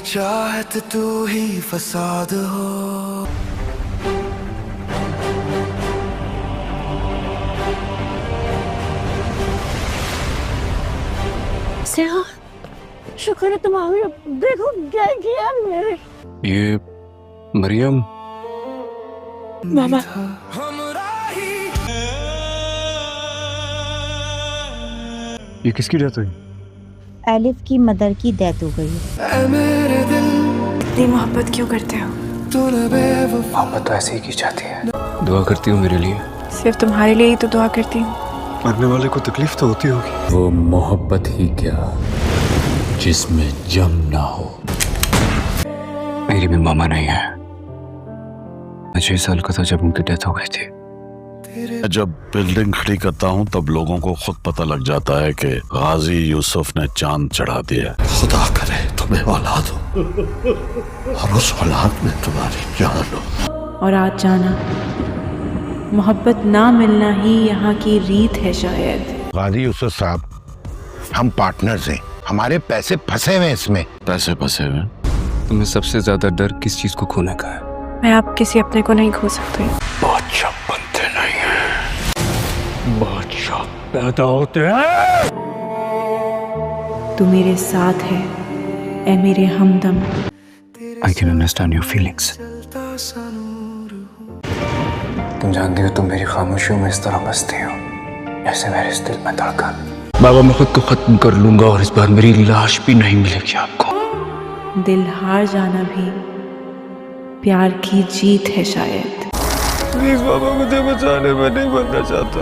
चाहत तू ही फसाद हो। सेहा, शुक्र है तुम आ गए। देखो क्या किया मेरे। ये मरियम मामा, ये किसकी डेथ हुई? एलिफ की मदर की डेथ हो गई है। ऐ मेरे दिल इतनी मोहब्बत क्यों करते हो? तूने बेवफा मोहब्बत तो ऐसे ही की जाती है। दुआ करती हूँ मेरे लिए। सिर्फ तुम्हारे लिए ही तो दुआ करती हूँ। मरने वाले को तकलीफ तो होती होगी। वो मोहब्बत ही क्या जिसमें जम ना हो। मेरी भी मामा नहीं है। मैं 6 साल का था जब उनकी डेथ हो गई थी। जब बिल्डिंग खड़ी करता हूँ तब लोगों को खुद पता लग जाता है कि गाजी यूसुफ ने चांद चढ़ा दिया। खुदा करे तुम्हें औलाद हो और उस औलाद में तुम्हारी जान हो। और आज जाना, मोहब्बत ना मिलना ही यहाँ की रीत है शायद। गाजी यूसुफ साहब, हम पार्टनर्स हैं, हमारे पैसे फंसे हुए इसमें। पैसे फंसे हुए। तुम्हें सबसे ज्यादा डर किस चीज को खोने का है? मैं आप किसी अपने को नहीं खो सकती। बादशाह बनते नहीं हैं, बादशाह पैदा होते हैं। तू मेरे साथ है ऐ मेरे हमदम। I can understand your feelings. तुम जानती हो तुम मेरी खामोशियों में इस तरह बसती हो जैसे मेरे इस दिल में धड़कन। बाबा मैं खुद को खत्म कर लूंगा और इस बार मेरी लाश भी नहीं मिलेगी आपको। दिल हार जाना भी प्यार की जीत है शायद। प्लीज बाबा मुझे बचाने में नहीं बनना चाहता।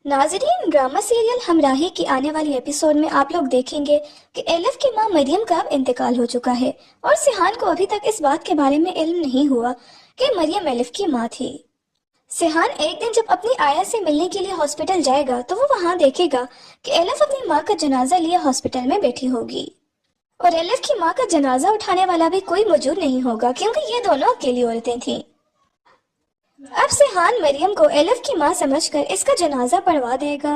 नाज़रीन, ड्रामा सीरियल हमराही की आने वाली एपिसोड में आप लोग देखेंगे कि एलिफ की मां मरियम का अब इंतकाल हो चुका है और सिहान को अभी तक इस बात के बारे में इल्म नहीं हुआ कि मरियम एलिफ की मां थी। सिहान एक दिन जब अपनी आया से मिलने के लिए हॉस्पिटल जाएगा तो वो वहां देखेगा कि एलिफ अपनी मां का जनाजा लिए हॉस्पिटल में बैठी होगी और एलिफ की मां का जनाजा उठाने वाला भी कोई मौजूद नहीं होगा क्योंकि ये दोनों अकेली औरतें थीं। अब सिहान मरियम को एलिफ की मां समझकर इसका जनाजा पढ़वा देगा।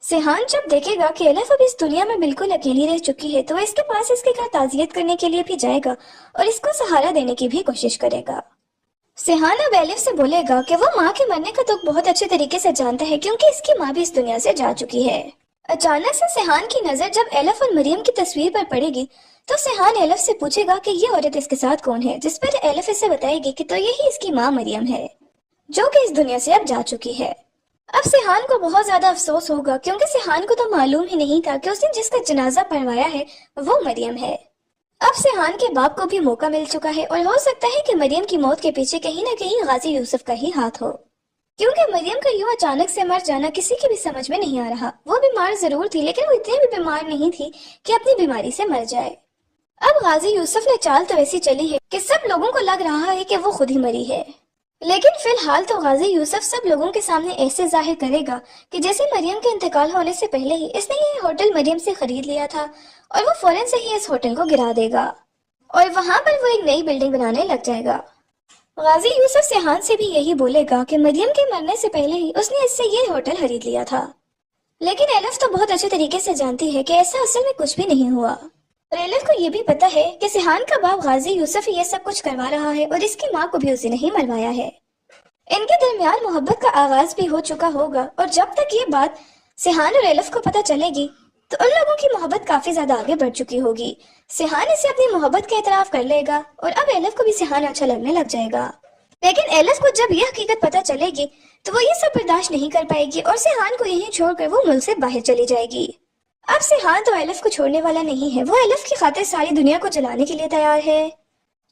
सिहान जब देखेगा कि एलिफ अब इस दुनिया में बिल्कुल अकेली रह चुकी है तो इसके पास इसके घर ताज़ियत करने के लिए भी जाएगा और इसको सहारा देने की भी कोशिश करेगा। सिहान अब एलिफ से बोलेगा कि वो माँ के मरने का दुख बहुत अच्छे तरीके से जानता है क्योंकि इसकी माँ भी इस दुनिया से जा चुकी है। अचानक से सिहान की नजर जब एलिफ और मरियम की तस्वीर पर पड़ेगी तो सिहान एलिफ से पूछेगा कि ये औरत इसके साथ कौन है, जिस पर एलिफ इसे बताएगी कि तो यही इसकी माँ मरियम है जो कि इस दुनिया से अब जा चुकी है। अब सिहान को बहुत ज्यादा अफसोस होगा क्योंकि सिहान को तो मालूम ही नहीं था कि उसने जिसका जनाजा पढ़वाया है वो मरियम है। अब सिहान के बाप को भी मौका मिल चुका है और हो सकता है कि मरियम की मौत के पीछे कहीं न कहीं गाजी यूसुफ का ही हाथ हो क्योंकि मरियम का यूं अचानक से मर जाना किसी की भी समझ में नहीं आ रहा। वो बीमार जरूर थी लेकिन वो इतनी भी बीमार नहीं थी कि अपनी बीमारी से मर जाए। अब गाजी यूसुफ ने चाल तो ऐसी चली है कि सब लोगों को लग रहा है कि वो खुद ही मरी है, लेकिन फिलहाल तो गाजी यूसुफ सब लोगों के सामने ऐसे जाहिर करेगा कि जैसे मरियम के इंतकाल होने से पहले ही इसने ये होटल मरियम से खरीद लिया था और वो फौरन से ही इस होटल को गिरा देगा और वहां पर वो एक नई बिल्डिंग बनाने लग जाएगा। गाजी यूसुफ सिहान से भी यही बोलेगा कि मरियम के मरने से पहले ही उसने इससे ये होटल खरीद लिया था, लेकिन एलिफ तो बहुत अच्छे तरीके से जानती है कि ऐसा असल में कुछ भी नहीं हुआ और एलिफ को ये भी पता है कि सिहान का बाप गाजी यूसुफ ये सब कुछ करवा रहा है और इसकी माँ को भी उसे नहीं मरवाया है। इनके दरमियान मोहब्बत का आगाज भी हो चुका होगा और जब तक ये बात सिहान और एलिफ को पता चलेगी तो उन लोगों की मोहब्बत काफी ज्यादा आगे बढ़ चुकी होगी। सिहान इसे अपनी मोहब्बत का एतराफ कर लेगा और अब एलिफ को भी सिहान अच्छा लगने लग जाएगा, लेकिन एलिफ को जब यह हकीकत पता चलेगी तो वो ये सब बर्दाश्त नहीं कर पाएगी और सिहान को यहीं छोड़कर वो मुल्क से बाहर चली जाएगी। अब सिहान तो एलिफ को छोड़ने वाला नहीं है, वो एलिफ की खातिर सारी दुनिया को जलाने के लिए तैयार है।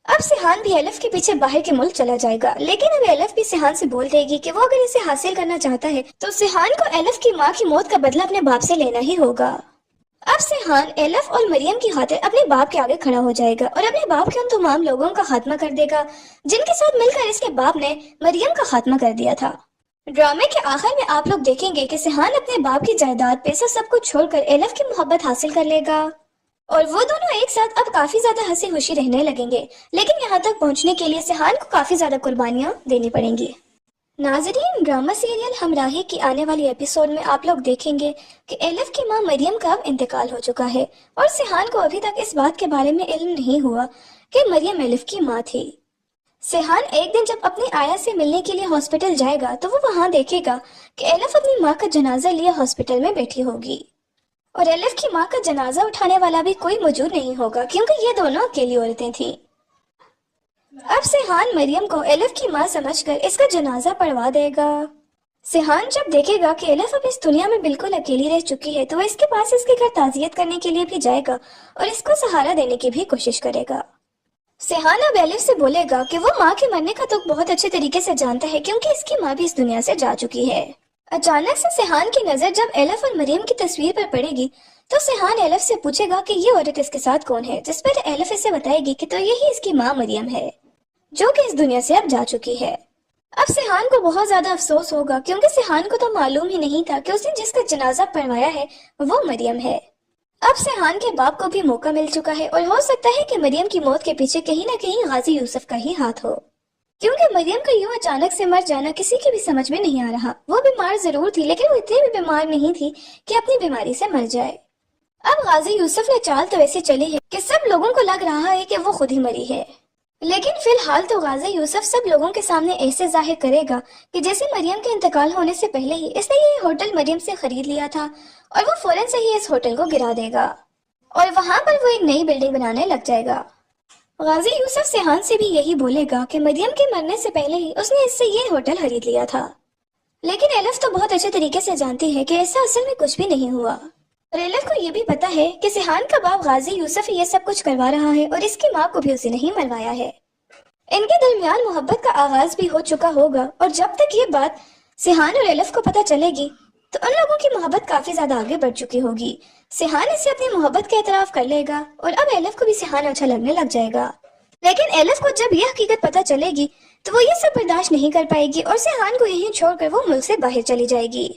अब सिहान भी एलिफ के पीछे बाहर के मुल्क चला जाएगा, लेकिन अब एलिफ भी सिहान से बोल देगी कि वो अगर इसे हासिल करना चाहता है तो सिहान को एलिफ की माँ की मौत का बदला अपने बाप से लेना ही होगा। अब सिहान एलिफ और मरियम की खातिर अपने बाप के आगे खड़ा हो जाएगा और अपने बाप के उन तमाम लोगों का खात्मा कर देगा जिनके साथ मिलकर इसके बाप ने मरियम का खात्मा कर दिया था। ड्रामे के आखिर में आप लोग देखेंगे कि सिहान अपने बाप की जायदाद पैसा सब कुछ छोड़कर एलिफ की मोहब्बत हासिल कर लेगा और वो दोनों एक साथ अब काफी ज्यादा हंसी खुशी रहने लगेंगे, लेकिन यहाँ तक पहुँचने के लिए सिहान को काफी ज्यादा कुर्बानियां देनी पड़ेंगी। नाजरीन, ड्रामा सीरियल हमराही की आने वाली एपिसोड में आप लोग देखेंगे कि एलिफ की मां मरियम का अब इंतकाल हो चुका है और सिहान को अभी तक इस बात के बारे में इल्म नहीं हुआ कि मरियम एलिफ की मां थी। सिहान एक दिन जब अपनी आया से मिलने के लिए हॉस्पिटल जाएगा तो वो वहां देखेगा कि एलिफ अपनी मां का जनाजा लिए हॉस्पिटल में बैठी होगी और एलिफ की मां का जनाजा उठाने वाला भी कोई मौजूद नहीं होगा क्योंकि ये दोनों अकेली औरतें थीं। अब सिहान मरियम को एलिफ की मां समझकर इसका जनाजा पढ़वा देगा। सिहान जब देखेगा कि एलिफ अब इस दुनिया में बिल्कुल अकेली रह चुकी है तो वो इसके पास इसके घर ताज़ियत करने के लिए भी जाएगा और इसको सहारा देने की भी कोशिश करेगा। सिहान अब एलिफ से बोलेगा कि वो माँ के मरने का दुख बहुत अच्छे तरीके से जानता है क्योंकि इसकी माँ भी इस दुनिया से जा चुकी है। अचानक से सिहान की नजर जब एलिफ और मरियम की तस्वीर पर पड़ेगी तो सिहान एलिफ से पूछेगा कि ये औरत इसके साथ कौन है, जिस पर एलिफ इसे बताएगी कि तो यही इसकी माँ मरियम है जो कि इस दुनिया से अब जा चुकी है। अब सिहान को बहुत ज्यादा अफसोस होगा क्योंकि सिहान को तो मालूम ही नहीं था कि उसने जिसका जनाजा पढ़वाया है वो मरियम है। अब सिहान के बाप को भी मौका मिल चुका है और हो सकता है कि मरियम की मौत के पीछे कहीं न कहीं गाजी यूसुफ का ही हाथ हो, क्योंकि मरियम का यूं अचानक से मर जाना किसी की भी समझ में नहीं आ रहा। वो बीमार जरूर थी लेकिन वो इतनी भी बीमार नहीं थी कि अपनी बीमारी से मर जाए। अब गाजी यूसुफ ने चाल तो ऐसी चली है कि सब लोगों को लग रहा है कि वो खुद ही मरी है, लेकिन फिलहाल तो गाजी यूसुफ सब लोगों के सामने ऐसे जाहिर करेगा कि जैसे मरियम के इंतकाल होने से पहले ही इसने ये होटल मरियम से खरीद लिया था और वो फौरन से ही इस होटल को गिरा देगा और वहां पर वो एक नई बिल्डिंग बनाने लग जाएगा। गाजी यूसुफ सिहान से भी यही बोलेगा कि मरियम के मरने से पहले ही उसने इससे ये होटल खरीद लिया था, लेकिन एलिफ तो बहुत अच्छे तरीके से जानती है कि ऐसा असल में कुछ भी नहीं हुआ और एलिफ को ये भी पता है कि सिहान का बाप गाजी यूसुफ ये सब कुछ करवा रहा है और इसकी माँ को भी उसे नहीं मरवाया है। इनके दरमियान मोहब्बत का आगाज भी हो चुका होगा और जब तक ये बात सिहान और एलिफ को पता चलेगी तो उन लोगों की मोहब्बत काफी ज्यादा आगे बढ़ चुकी होगी। सिहान इसे अपनी मोहब्बत का एतराफ कर लेगा और अब एलिफ को भी सिहान अच्छा लगने लग जाएगा, लेकिन एलिफ को जब यह हकीकत पता चलेगी तो वो ये सब बर्दाश्त नहीं कर पाएगी और सिहान को यहीं छोड़कर वो मुल्क से बाहर चली जाएगी।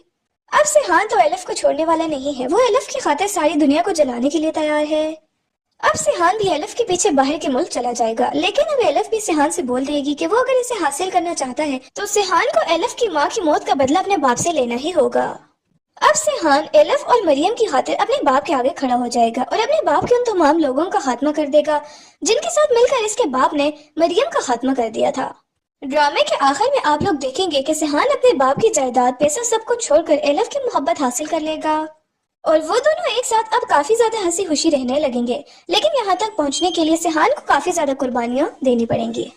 अब सिहान तो एलिफ को छोड़ने वाला नहीं है, वो एलिफ की खातिर सारी दुनिया को जलाने के लिए तैयार है। अब सिहान भी एलिफ के पीछे बाहर के मुल्क चला जाएगा, लेकिन अब एलिफ भी सिहान से बोल देगी कि वो अगर इसे हासिल करना चाहता है तो सिहान को एलिफ की माँ की मौत का बदला अपने बाप से लेना ही होगा। अब सिहान एलिफ और मरियम की खातिर अपने बाप के आगे खड़ा हो जाएगा और अपने बाप के उन तमाम लोगों का खात्मा कर देगा जिनके साथ मिलकर इसके बाप ने मरियम का खात्मा कर दिया था। ड्रामे के आखिर में आप लोग देखेंगे कि सिहान अपने बाप की जायदाद पैसा सब कुछ छोड़कर एलिफ की मोहब्बत हासिल कर लेगा और वो दोनों एक साथ अब काफी ज्यादा हंसी खुशी रहने लगेंगे, लेकिन यहाँ तक पहुँचने के लिए सिहान को काफी ज्यादा कुर्बानियां देनी पड़ेंगी।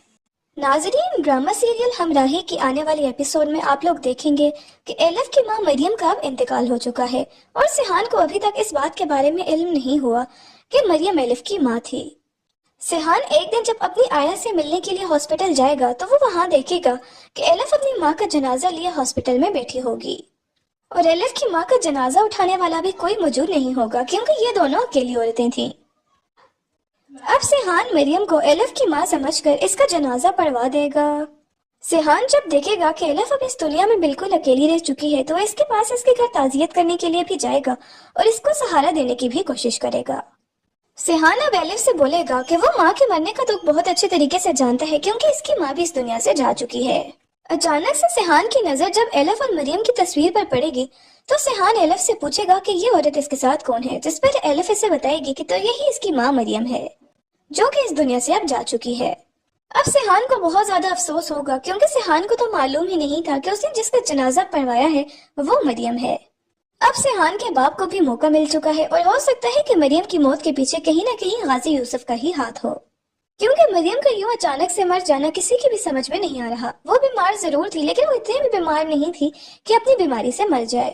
नाजरीन, ड्रामा सीरियल हमराही की आने वाली एपिसोड में आप लोग देखेंगे कि एलिफ की मां मरियम का अब इंतकाल हो चुका है और सिहान को अभी तक इस बात के बारे में इल्म नहीं हुआ कि मरियम एलिफ की मां थी। सिहान एक दिन जब अपनी आया से मिलने के लिए हॉस्पिटल जाएगा तो वो वहां देखेगा कि एलिफ अपनी माँ का जनाजा लिए हॉस्पिटल में बैठी होगी और एलिफ की माँ का जनाजा उठाने वाला भी कोई मौजूद नहीं होगा क्योंकि ये दोनों अकेली औरतें थीं। अब सिहान मरियम को एलिफ की माँ समझकर इसका जनाजा पढ़वा देगा। सिहान जब देखेगा कि एलिफ अब इस दुनिया में बिल्कुल अकेली रह चुकी है तो इसके पास इसके घर ताज़ियत करने के लिए भी जाएगा और इसको सहारा देने की भी कोशिश करेगा। सिहान अब एलिफ से बोलेगा कि वो माँ के मरने का दुख बहुत अच्छे तरीके से जानता है क्योंकि इसकी माँ भी इस दुनिया से जा चुकी है। अचानक से सिहान की नजर जब एलिफ और मरियम की तस्वीर पर पड़ेगी तो सिहान एलिफ से पूछेगा कि ये औरत इसके साथ कौन है, जिस पर एलिफ इसे बताएगी कि तो यही इसकी माँ मरियम है जो कि इस दुनिया से अब जा चुकी है। अब सिहान को बहुत ज्यादा अफसोस होगा क्योंकि सिहान को तो मालूम ही नहीं था कि उसने जिसका जनाजा पढ़वाया है वो मरियम है। अब सिहान के बाप को भी मौका मिल चुका है और हो सकता है कि मरियम की मौत के पीछे कहीं न कहीं गाजी यूसुफ का ही हाथ हो, क्योंकि मरियम का यूं अचानक से मर जाना किसी की भी समझ में नहीं आ रहा। वो बीमार जरूर थी लेकिन वो इतनी भी बीमार नहीं थी कि अपनी बीमारी से मर जाए।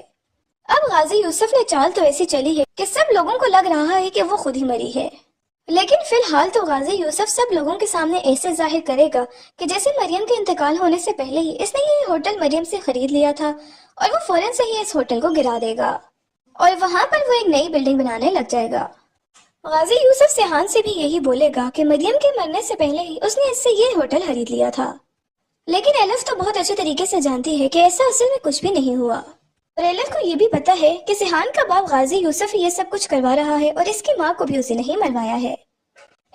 अब गाजी यूसुफ ने चाल तो ऐसी चली है कि सब लोगों को लग रहा है कि वो खुद ही मरी है, लेकिन फिलहाल तो गाजी यूसुफ सब लोगों के सामने ऐसे जाहिर करेगा कि जैसे मरियम के इंतकाल होने से पहले ही इसने ये होटल मरियम से खरीद लिया था और वो फौरन से ही इस होटल को गिरा देगा और वहां पर वो एक नई बिल्डिंग बनाने लग जाएगा। गाजी यूसुफ सिहान से भी यही बोलेगा कि मरियम के मरने से पहले ही उसने इससे ये होटल खरीद लिया था, लेकिन एलिफ तो बहुत अच्छे तरीके से जानती है कि ऐसा असल में कुछ भी नहीं हुआ और एलिफ को ये भी पता है कि सिहान का बाप गाजी यूसुफ ये सब कुछ करवा रहा है और इसकी माँ को भी उसे नहीं मरवाया है।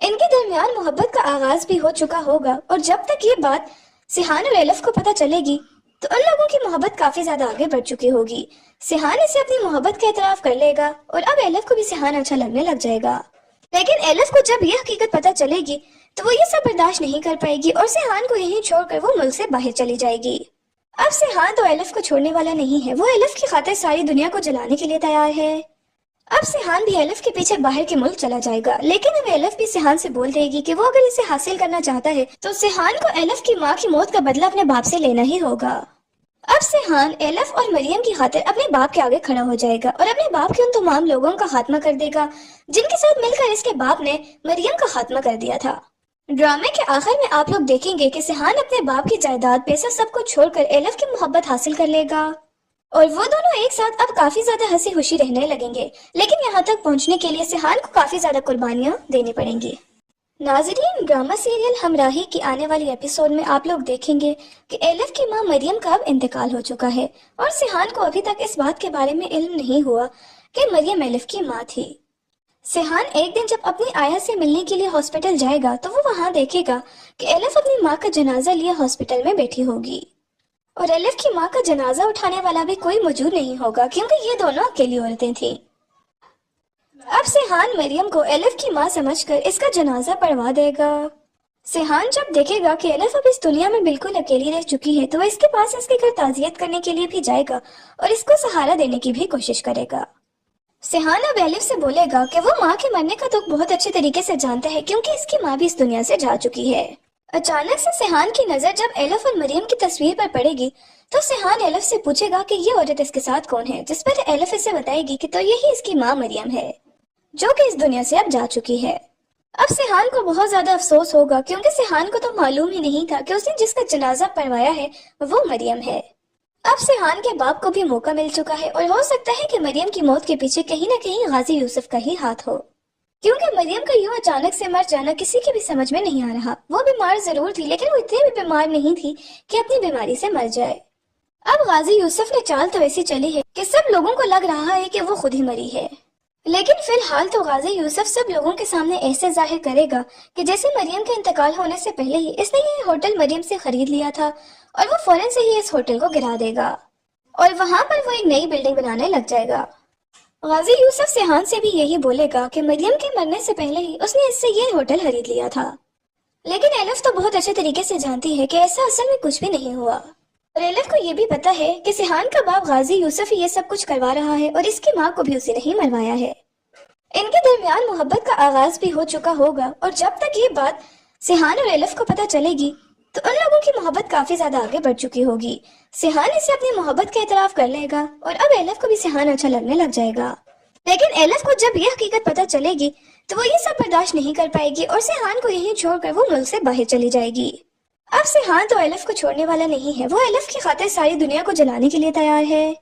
इनके दरमियान मोहब्बत का आगाज भी हो चुका होगा और जब तक ये बात सिहान और एलिफ को पता चलेगी तो उन लोगों की मोहब्बत काफी ज्यादा आगे बढ़ चुकी होगी। सिहान इसे अपनी मोहब्बत का एतराफ कर लेगा और अब एलिफ को भी सिहान अच्छा लगने लग जाएगा। लेकिन एलिफ को जब यह हकीकत पता चलेगी तो वो ये सब बर्दाश्त नहीं कर पाएगी और सिहान को यहीं छोड़कर वो मुल्क से बाहर चली जाएगी। अब सिहान तो एलिफ को छोड़ने वाला नहीं है, वो एलिफ की खातिर सारी दुनिया को जलाने के लिए तैयार है। अब सिहान भी एलिफ के पीछे बाहर के मुल्क चला जाएगा, लेकिन अब एलिफ भी सिहान से बोल देगी कि वो अगर इसे हासिल करना चाहता है तो सिहान को एलिफ की माँ की मौत का बदला अपने बाप से लेना ही होगा। अब सिहान एलिफ और मरियम की खातिर अपने बाप के आगे खड़ा हो जाएगा और अपने बाप के उन तमाम लोगों का खात्मा कर देगा जिनके साथ मिलकर इसके बाप ने मरियम का खात्मा कर दिया था। ड्रामे के आखिर में आप लोग देखेंगे कि सिहान अपने बाप की जायदाद पैसा सब कुछ छोड़कर एलिफ की मोहब्बत हासिल कर लेगा और वो दोनों एक साथ अब काफी ज्यादा हंसी खुशी रहने लगेंगे। लेकिन यहाँ तक पहुँचने के लिए सिहान को काफी ज्यादा कुर्बानियां देनी पड़ेंगी। नाज़रीन, ड्रामा सीरियल हमराही की आने वाली एपिसोड में आप लोग देखेंगे कि एलिफ की मां मरियम का अब इंतकाल हो चुका है और सिहान को अभी तक इस बात के बारे में इल्म नहीं हुआ कि मरियम एलिफ की मां थी। सिहान एक दिन जब अपनी आया से मिलने के लिए हॉस्पिटल जाएगा तो वो वहां देखेगा कि एलिफ अपनी माँ का जनाजा लिए हॉस्पिटल में बैठी होगी और एलिफ की माँ का जनाजा उठाने वाला भी कोई मौजूद नहीं होगा क्योंकि ये दोनों अकेली औरतें थीं। अब सिहान मरियम को एलिफ की माँ समझकर इसका जनाजा पढ़वा देगा। सिहान जब देखेगा कि एलिफ अब इस दुनिया में बिल्कुल अकेली रह चुकी है तो इसके पास इसके घर ताजियत करने के लिए भी जाएगा और इसको सहारा देने की भी कोशिश करेगा। सिहान अब एलिफ से बोलेगा कि वो माँ के मरने का दुख बहुत अच्छे तरीके से जानता है क्योंकि इसकी माँ भी इस दुनिया से जा चुकी है। अचानक से सिहान की नजर जब एलिफ और मरियम की तस्वीर पर पड़ेगी तो सिहान एलिफ से पूछेगा कि ये औरत इसके साथ कौन है, जिस पर एलिफ इसे बताएगी कि तो यही इसकी माँ मरियम है जो कि इस दुनिया से अब जा चुकी है। अब सिहान को बहुत ज्यादा अफसोस होगा क्योंकि सिहान को तो मालूम ही नहीं था कि उसने जिसका जनाजा पढ़वाया है वो मरियम है। अब सिहान के बाप को भी मौका मिल चुका है और हो सकता है कि मरियम की मौत के पीछे कहीं न कहीं गाजी यूसुफ का ही हाथ हो, क्योंकि मरियम का यूं अचानक से मर जाना किसी की भी समझ में नहीं आ रहा। वो बीमार जरूर थी लेकिन वो इतनी भी बीमार नहीं थी कि अपनी बीमारी से मर जाए। अब गाजी यूसुफ ने चाल तो ऐसी चली है कि सब लोगों को लग रहा है कि वो खुद ही मरी है, लेकिन फिलहाल तो गाजी यूसुफ सब लोगों के सामने ऐसे जाहिर करेगा कि जैसे मरियम के इंतकाल होने से पहले ही इसने ये होटल मरियम से खरीद लिया था और वो फौरन से ही इस होटल को गिरा देगा और वहां पर वो एक नई बिल्डिंग बनाने लग जाएगा। गाजी यूसुफ सिहान से भी यही बोलेगा कि मरियम के मरने से पहले ही उसने इससे ये होटल खरीद लिया था, लेकिन एलिफ तो बहुत अच्छे तरीके से जानती है कि ऐसा असल में कुछ भी नहीं हुआ और एलिफ को ये भी पता है कि सिहान का बाप गाजी यूसुफ ही ये सब कुछ करवा रहा है और इसकी माँ को भी उसी ने ही मरवाया है। इनके दरमियान मोहब्बत का आगाज भी हो चुका होगा और जब तक ये बात सिहान और एलिफ को पता चलेगी तो उन लोगों की मोहब्बत काफी ज्यादा आगे बढ़ चुकी होगी। सिहान इसे अपनी मोहब्बत का एतराफ कर लेगा और अब एलिफ को भी सिहान अच्छा लगने लग जाएगा। लेकिन एलिफ को जब यह हकीकत पता चलेगी तो वो ये सब बर्दाश्त नहीं कर पाएगी और सिहान को यहीं छोड़कर वो मुल्क से बाहर चली जाएगी। अब सिहान तो एलिफ को छोड़ने वाला नहीं है, वो एलिफ की खातिर सारी दुनिया को जलाने के लिए तैयार है।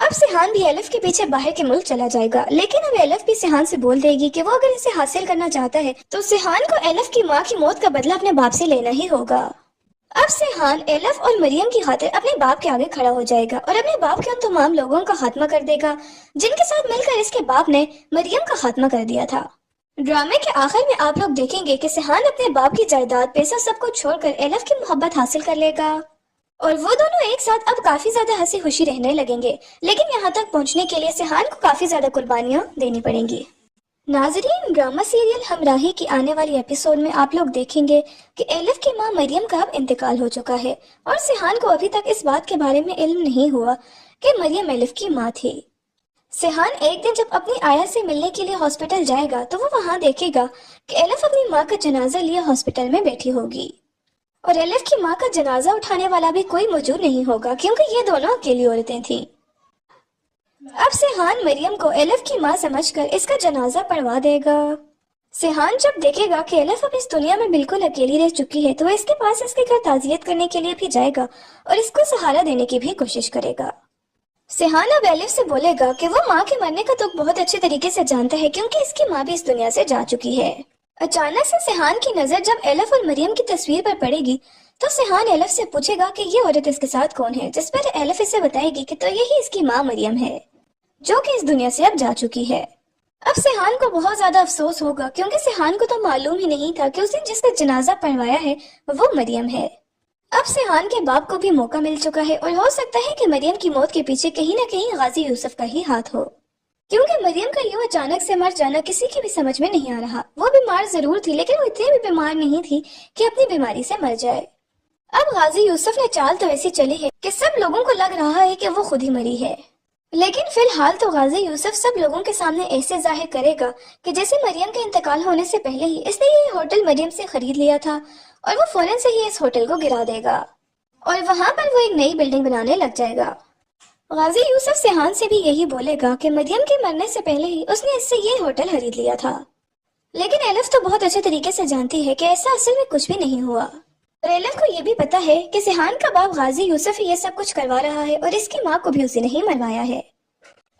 अब सिहान भी एलिफ के पीछे बाहर के मुल्क चला जाएगा, लेकिन अब एलिफ भी सिहान से बोल देगी कि वो अगर इसे हासिल करना चाहता है तो सिहान को एलिफ की माँ की मौत का बदला अपने बाप से लेना ही होगा। अब सिहान एलिफ और मरियम की खातिर अपने बाप के आगे खड़ा हो जाएगा और अपने बाप के उन तमाम लोगों का खात्मा कर देगा जिनके साथ मिलकर इसके बाप ने मरियम का खात्मा कर दिया था। ड्रामे के आखिर में आप लोग देखेंगे कि सिहान अपने बाप की जायदाद पैसा सब कुछ छोड़कर एलिफ की मोहब्बत हासिल कर लेगा और वो दोनों एक साथ अब काफी ज्यादा हंसी खुशी रहने लगेंगे। लेकिन यहाँ तक पहुँचने के लिए सिहान को काफी ज्यादा कुर्बानियां देनी पड़ेंगी। नाज़रीन, ड्रामा सीरियल हमराही की आने वाली एपिसोड में आप लोग देखेंगे कि एलिफ की मां मरियम का अब इंतकाल हो चुका है और सिहान को अभी तक इस बात के बारे में इल्म नहीं हुआ कि मरियम एलिफ की मां थी। सिहान एक दिन जब अपनी आया से मिलने के लिए हॉस्पिटल जाएगा तो वो वहां देखेगा कि एलिफ अपनी माँ का जनाजा लिए हॉस्पिटल में बैठी होगी और एलिफ की माँ का जनाजा उठाने वाला भी कोई मौजूद नहीं होगा क्योंकि ये दोनों अकेली औरतें थीं। अब सिहान मरियम को एलिफ की माँ समझकर इसका जनाजा पढ़वा देगा। सिहान जब देखेगा कि एलिफ अब इस दुनिया में बिल्कुल अकेली रह चुकी है तो वह इसके पास इसके घर ताजियत करने के लिए भी जाएगा और इसको सहारा देने की भी कोशिश करेगा। सिहान अब एलिफ से बोलेगा कि वो माँ के मरने का दुख बहुत अच्छे तरीके से जानता है क्योंकि इसकी माँ भी इस दुनिया से जा चुकी है। अचानक से सिहान की नजर जब एलिफ और मरियम की तस्वीर पर पड़ेगी तो सिहान एलिफ से पूछेगा कि ये औरत इसके साथ कौन है, जिस पर एलिफ इसे बताएगी कि तो यही इसकी माँ मरियम है जो कि इस दुनिया से अब जा चुकी है। अब सिहान को बहुत ज्यादा अफसोस होगा क्योंकि सिहान को तो मालूम ही नहीं था कि उसने जिसका जनाजा पढ़वाया है वो मरियम है। अब सिहान के बाप को भी मौका मिल चुका है और हो सकता है कि मरियम की मौत के पीछे कहीं न कहीं गाजी यूसुफ का ही हाथ हो, क्योंकि मरियम का यूं अचानक से मर जाना किसी की भी समझ में नहीं आ रहा। वो बीमार जरूर थी, लेकिन वो इतनी भी बीमार नहीं थी कि अपनी बीमारी से मर जाए। अब गाजी यूसुफ ने चाल तो ऐसी चली है कि सब लोगों को लग रहा है कि वो खुद ही मरी है, लेकिन फिलहाल तो गाजी यूसुफ सब लोगों के सामने ऐसे जाहिर करेगा कि जैसे मरियम के इंतकाल होने से पहले ही इसने ये होटल मरियम से खरीद लिया था और वो फौरन से ही इस होटल को गिरा देगा और वहां पर वो एक नई बिल्डिंग बनाने लग जाएगा। गाजी यूसुफ सिहान से भी यही बोलेगा कि मरियम के मरने से पहले ही उसने इससे ये होटल खरीद लिया था, लेकिन एलिफ तो बहुत अच्छे तरीके से जानती है कि ऐसा असल में कुछ भी नहीं हुआ और एलिफ को ये भी पता है कि सिहान का बाप गाजी यूसुफ ही ये सब कुछ करवा रहा है और इसकी माँ को भी उसी ने ही मरवाया है।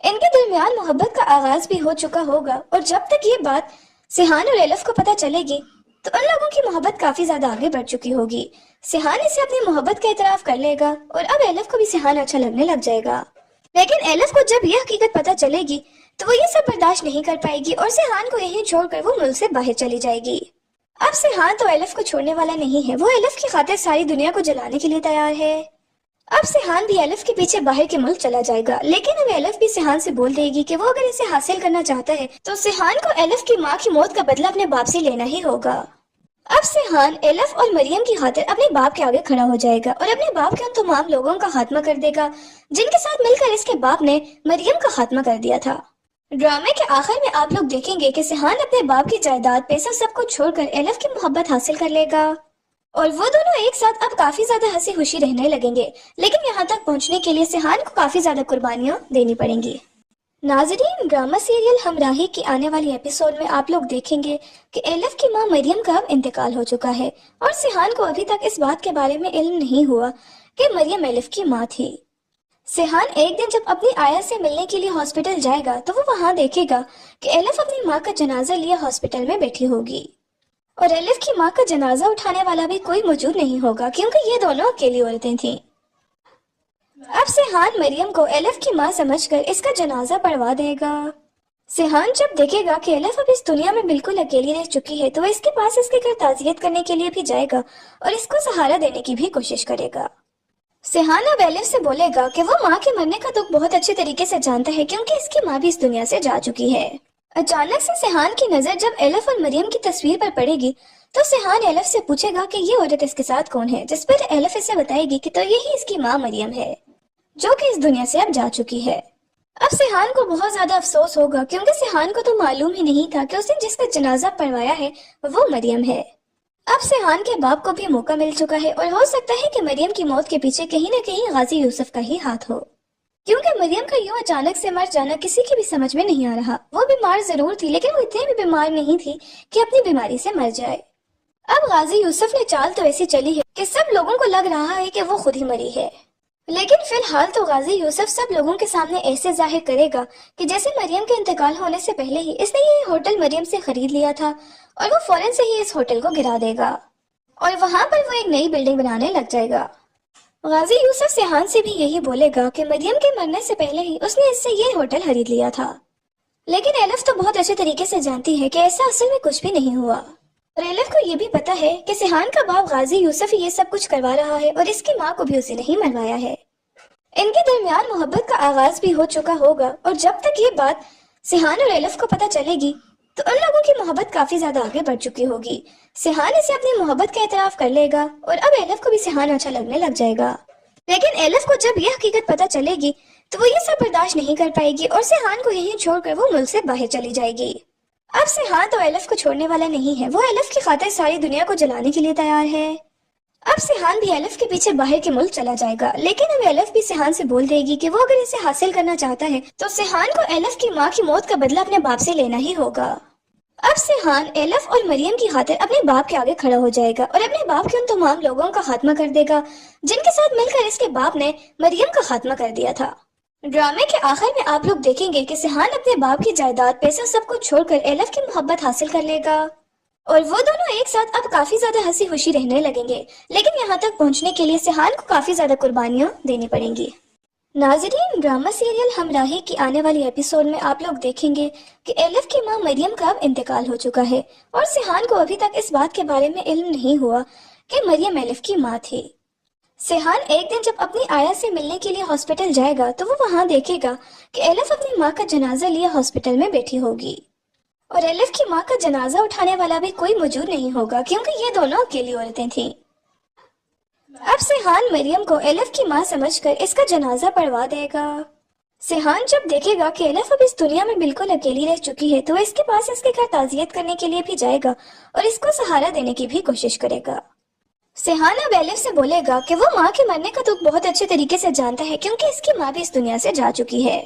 इनके दरमियान मोहब्बत का आगाज भी हो चुका होगा और जब तक ये बात सिहान और एलिफ को पता चलेगी तो उन लोगों की मोहब्बत काफी ज्यादा आगे बढ़ चुकी होगी। सिहान इसे अपनी मोहब्बत का एतराफ कर लेगा और अब एलिफ को भी सिहान अच्छा लगने लग जाएगा, लेकिन एलिफ को जब यह हकीकत पता चलेगी तो वो ये सब बर्दाश्त नहीं कर पाएगी और सिहान को यहीं छोड़कर वो मुल्क से बाहर चली जाएगी। अब सिहान तो एलिफ को छोड़ने वाला नहीं है, वो एलिफ की खातिर सारी दुनिया को जलाने के लिए तैयार है। अब सिहान भी एलिफ के पीछे बाहर के मुल्क चला जाएगा, लेकिन अब एलिफ भी सिहान से बोल देगी कि वो अगर इसे हासिल करना चाहता है तो सिहान को एलिफ की माँ की मौत का बदला अपने बाप से लेना ही होगा। अब सिहान एलिफ और मरियम की खातिर अपने बाप के आगे खड़ा हो जाएगा और अपने बाप के उन तमाम लोगों का खात्मा कर देगा जिनके साथ मिलकर इसके बाप ने मरियम का खात्मा कर दिया था। ड्रामे के आखिर में आप लोग देखेंगे कि सिहान अपने बाप की जायदाद पैसा सब कुछ छोड़कर एलिफ की मोहब्बत हासिल कर लेगा और वो दोनों एक साथ अब काफी ज्यादा हंसी खुशी रहने लगेंगे, लेकिन यहाँ तक पहुँचने के लिए सिहान को काफी ज्यादा कुर्बानियां देनी पड़ेंगी। नाज़रीन, ड्रामा सीरियल हमराही की आने वाली एपिसोड में आप लोग देखेंगे कि एलिफ की मां मरियम का अब इंतकाल हो चुका है और सिहान को अभी तक इस बात के बारे में इल्म नहीं हुआ कि मरियम एलिफ की मां थी। सिहान एक दिन जब अपनी आया से मिलने के लिए हॉस्पिटल जाएगा तो वो वहां देखेगा कि एलिफ अपनी मां का जनाजा लिए हॉस्पिटल में बैठी होगी और एलिफ की मां का जनाजा उठाने वाला भी कोई मौजूद नहीं होगा, क्योंकि ये दोनों अकेली औरतें थीं। अब सिहान मरियम को एलिफ की मां समझकर इसका जनाजा पढ़वा देगा। सिहान जब देखेगा कि एलिफ अब इस दुनिया में बिल्कुल अकेली रह चुकी है तो इसके पास इसके घर ताज़ियत करने के लिए भी जाएगा और इसको सहारा देने की भी कोशिश करेगा। सिहान अब एलिफ से बोलेगा कि वो माँ के मरने का दुख बहुत अच्छे तरीके से जानता है, क्योंकि इसकी माँ भी इस दुनिया से जा चुकी है। अचानक से सिहान की नजर जब एलिफ और मरियम की तस्वीर पर पड़ेगी तो सिहान एलिफ से पूछेगा कि ये औरत इसके साथ कौन है, जिस पर एलिफ इसे बताएगी कि तो यही इसकी माँ मरियम है जो कि इस दुनिया से अब जा चुकी है। अब सिहान को बहुत ज्यादा अफसोस होगा, क्योंकि सिहान को तो मालूम ही नहीं था कि उसने जिसका जनाजा पढ़वाया है वो मरियम है। अब सिहान के बाप को भी मौका मिल चुका है और हो सकता है कि मरियम की मौत के पीछे कहीं न कहीं गाजी यूसुफ का ही हाथ हो, क्योंकि मरियम का यूं अचानक से मर जाना किसी की भी समझ में नहीं आ रहा। वो बीमार जरूर थी, लेकिन वो इतनी भी बीमार नहीं थी कि अपनी बीमारी से मर जाए। अब गाजी यूसुफ ने चाल तो ऐसी चली है कि सब लोगों को लग रहा है कि वो खुद ही मरी है, लेकिन फिलहाल तो गाजी यूसुफ सब लोगों के सामने ऐसे जाहिर करेगा कि जैसे मरियम के इंतकाल होने से पहले ही इसने ये होटल मरियम से खरीद लिया था और वो फौरन से ही इस होटल को गिरा देगा और वहां पर वो एक नई बिल्डिंग बनाने लग जाएगा। गाजी यूसुफ सिहान से भी यही बोलेगा कि मरियम के मरने से पहले ही उसने इससे ये होटल खरीद लिया था, लेकिन एलिफ तो बहुत अच्छे तरीके से जानती है कि ऐसा असल में कुछ भी नहीं हुआ और एलिफ को ये भी पता है कि सिहान का बाप गाजी यूसुफ ही ये सब कुछ करवा रहा है और इसकी माँ को भी उसी ने ही मरवाया है। इनके दरमियान मोहब्बत का आगाज भी हो चुका होगा और जब तक ये बात सिहान और एलिफ को पता चलेगी तो उन लोगों की मोहब्बत काफी ज्यादा आगे बढ़ चुकी होगी। सिहान इसे अपनी मोहब्बत का एतराफ कर लेगा और अब एलिफ को भी सिहान अच्छा लगने लग जाएगा, लेकिन एलिफ को जब यह हकीकत पता चलेगी तो वो ये सब बर्दाश्त नहीं कर पाएगी और सिहान को यहीं छोड़कर वो मुल्क से बाहर चली जाएगी। अब सिहान तो एलिफ को छोड़ने वाला नहीं है, वो एलिफ की खातिर सारी दुनिया को जलाने के लिए तैयार है। अब सिहान भी एलिफ के पीछे बाहर के मुल्क चला जाएगा, लेकिन अब एलिफ भी सिहान से बोल देगी कि वो अगर इसे हासिल करना चाहता है तो सिहान को एलिफ की माँ की मौत का बदला अपने बाप से लेना ही होगा। अब सिहान एलिफ और मरियम की खातिर अपने बाप के आगे खड़ा हो जाएगा और अपने बाप के उन तमाम लोगों का खात्मा कर देगा जिनके साथ मिलकर इसके बाप ने मरियम का खात्मा कर दिया था। ड्रामे के आखिर में आप लोग देखेंगे कि सिहान अपने बाप की जायदाद पैसा सब कुछ छोड़कर एलिफ की मोहब्बत हासिल कर लेगा और वो दोनों एक साथ अब काफी ज्यादा हंसी खुशी रहने लगेंगे, लेकिन यहाँ तक पहुँचने के लिए सिहान को काफी ज्यादा कुर्बानियां देनी पड़ेंगी। नाज़रीन, ड्रामा सीरियल हमराही की आने वाली एपिसोड में आप लोग देखेंगे कि एलिफ की मां मरियम का अब इंतकाल हो चुका है और सिहान को अभी तक इस बात के बारे में इल्म नहीं हुआ कि मरियम एलिफ की मां थी। सिहान एक दिन जब अपनी आया से मिलने के लिए हॉस्पिटल जाएगा तो वो वहां देखेगा कि एलिफ अपनी माँ का जनाजा लिए हॉस्पिटल में बैठी होगी और एलिफ की माँ का जनाजा उठाने वाला भी कोई मौजूद नहीं होगा क्योंकि ये दोनों अकेली औरतें थीं। अब सिहान मरियम को एलिफ की माँ समझकर इसका जनाजा पढ़वा देगा। सिहान जब देखेगा कि एलिफ अब इस दुनिया में बिल्कुल अकेली रह चुकी है तो इसके पास इसके घर ताजियत करने के लिए भी जाएगा और इसको सहारा देने की भी कोशिश करेगा। सिहान अब एलिफ से बोलेगा कि वो माँ के मरने का दुख बहुत अच्छे तरीके से जानता है क्योंकि इसकी माँ भी इस दुनिया से जा चुकी है।